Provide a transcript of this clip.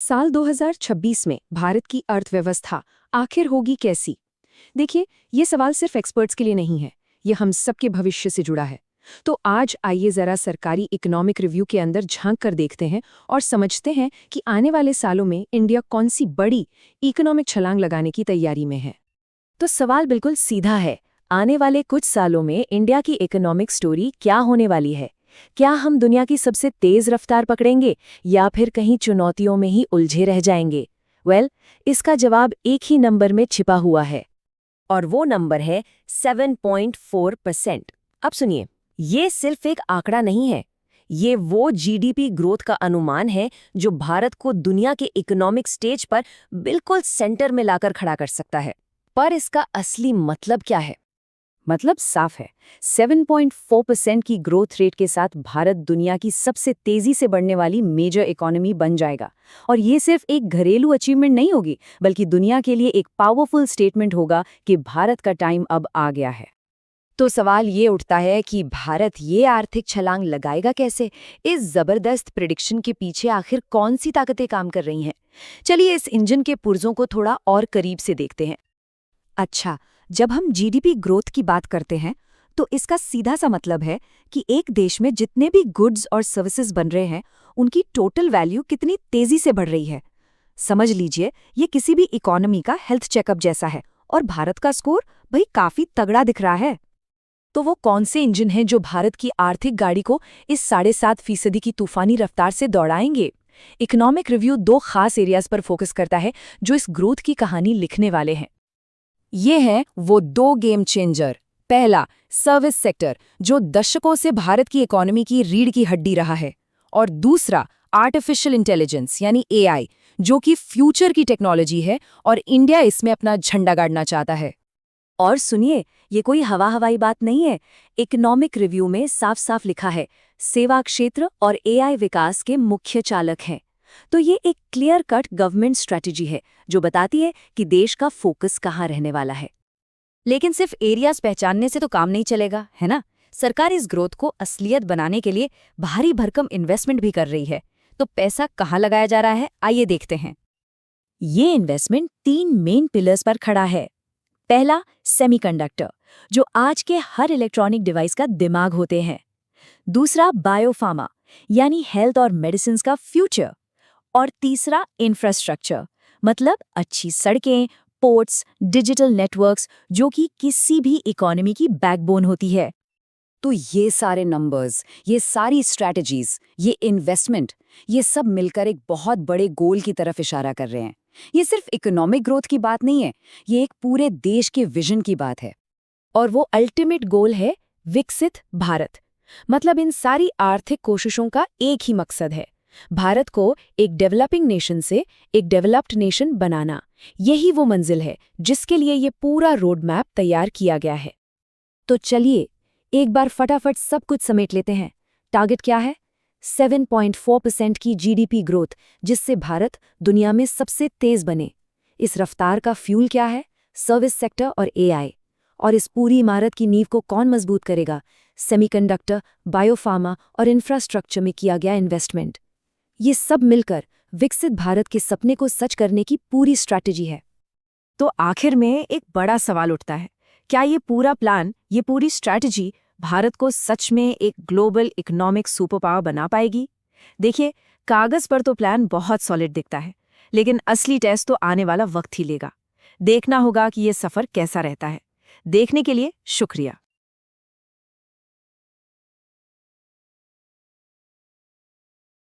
साल 2026 में भारत की अर्थव्यवस्था आखिर होगी कैसी? देखिए, ये सवाल सिर्फ एक्सपर्ट्स के लिए नहीं है, ये हम सबके भविष्य से जुड़ा है। तो आज आइए जरा सरकारी इकोनॉमिक रिव्यू के अंदर झांक कर देखते हैं और समझते हैं कि आने वाले सालों में इंडिया कौन सी बड़ी इकोनॉमिक छलांग लगाने की तैयारी में है। तो सवाल बिल्कुल सीधा है। आने वाले कुछ सालों में इंडिया की इकोनॉमिक स्टोरी क्या होने वाली है? क्या हम दुनिया की सबसे तेज रफ्तार पकड़ेंगे या फिर कहीं चुनौतियों में ही उलझे रह जाएंगे? इसका जवाब एक ही नंबर में छिपा हुआ है और वो नंबर है 7.4%। अब सुनिए, ये सिर्फ एक आंकड़ा नहीं है, ये वो जीडीपी ग्रोथ का अनुमान है जो भारत को दुनिया के इकोनॉमिक स्टेज पर बिल्कुल सेंटर में लाकर खड़ा कर सकता है। पर इसका असली मतलब क्या है? मतलब साफ है, 7.4% की ग्रोथ रेट के साथ भारत दुनिया की सबसे तेजी से बढ़ने वाली मेजर इकोनॉमी बन जाएगा। और ये सिर्फ एक घरेलू अचीवमेंट नहीं होगी, बल्कि दुनिया के लिए एक पावरफुल स्टेटमेंट होगा कि भारत का टाइम अब आ गया है। तो सवाल ये उठता है कि भारत ये आर्थिक छलांग लगाएगा कैसे? इस जबरदस्त प्रिडिक्शन के पीछे आखिर कौन सी ताकतें काम कर रही हैं? चलिए इस इंजन के पुर्जों को थोड़ा और करीब से देखते हैं। अच्छा, जब हम जीडीपी ग्रोथ की बात करते हैं तो इसका सीधा सा मतलब है कि एक देश में जितने भी गुड्स और सर्विसेज बन रहे हैं उनकी टोटल वैल्यू कितनी तेजी से बढ़ रही है। समझ लीजिए, ये किसी भी इकोनॉमी का हेल्थ चेकअप जैसा है और भारत का स्कोर भाई काफी तगड़ा दिख रहा है। तो वो कौन से इंजन हैं जो भारत की आर्थिक गाड़ी को इस 7.5% की तूफानी रफ्तार से दौड़ाएंगे? इकोनॉमिक रिव्यू दो खास एरियाज पर फोकस करता है जो इस ग्रोथ की कहानी लिखने वाले हैं। ये हैं वो दो गेम चेंजर। पहला, सर्विस सेक्टर, जो दशकों से भारत की इकोनॉमी की रीढ़ की हड्डी रहा है, और दूसरा, आर्टिफिशियल इंटेलिजेंस यानी एआई, जो कि फ्यूचर की टेक्नोलॉजी है और इंडिया इसमें अपना झंडा गाड़ना चाहता है। और सुनिए, ये कोई हवाई बात नहीं है। इकोनॉमिक रिव्यू में साफ साफ लिखा है, सेवा क्षेत्र और एआई विकास के मुख्य चालक हैं। तो ये एक क्लियर कट गवर्नमेंट स्ट्रैटेजी है जो बताती है कि देश का फोकस कहाँ रहने वाला है। लेकिन सिर्फ एरियाज पहचानने से तो काम नहीं चलेगा, है ना? सरकार इस ग्रोथ को असलियत बनाने के लिए भारी भरकम इन्वेस्टमेंट भी कर रही है। तो पैसा कहाँ लगाया जा रहा है, आइए देखते हैं। ये इन्वेस्टमेंट 3 मेन पिलर्स पर खड़ा है। पहला, सेमीकंडक्टर, जो आज के हर इलेक्ट्रॉनिक डिवाइस का दिमाग होते हैं। दूसरा, बायोफार्मा, यानी हेल्थ और मेडिसिन का फ्यूचर। और तीसरा, इंफ्रास्ट्रक्चर, मतलब अच्छी सड़कें, पोर्ट्स, डिजिटल नेटवर्क्स, जो कि किसी भी इकोनॉमी की बैकबोन होती है। तो ये सारे नंबर्स, ये सारी स्ट्रैटेजीज, ये इन्वेस्टमेंट, ये सब मिलकर एक बहुत बड़े गोल की तरफ इशारा कर रहे हैं। ये सिर्फ इकोनॉमिक ग्रोथ की बात नहीं है, ये एक पूरे देश के विजन की बात है। और वो अल्टीमेट गोल है विकसित भारत। मतलब इन सारी आर्थिक कोशिशों का एक ही मकसद है, भारत को एक डेवलपिंग नेशन से एक डेवलप्ड नेशन बनाना। यही वो मंजिल है जिसके लिए ये पूरा रोड मैप तैयार किया गया है। तो चलिए एक बार फटाफट सब कुछ समेट लेते हैं। टारगेट क्या है? 7.4% की जीडीपी ग्रोथ, जिससे भारत दुनिया में सबसे तेज बने। इस रफ्तार का फ्यूल क्या है? सर्विस सेक्टर और एआई। और इस पूरी इमारत की नींव को कौन मजबूत करेगा? सेमीकंडक्टर, बायोफार्मा और इंफ्रास्ट्रक्चर में किया गया इन्वेस्टमेंट। ये सब मिलकर विकसित भारत के सपने को सच करने की पूरी स्ट्रैटेजी है। तो आखिर में एक बड़ा सवाल उठता है, क्या ये पूरा प्लान, ये पूरी स्ट्रैटेजी भारत को सच में एक ग्लोबल इकोनॉमिक सुपर पावर बना पाएगी? देखिए, कागज पर तो प्लान बहुत सॉलिड दिखता है, लेकिन असली टेस्ट तो आने वाला वक्त ही लेगा। देखना होगा कि ये सफर कैसा रहता है। देखने के लिए शुक्रिया।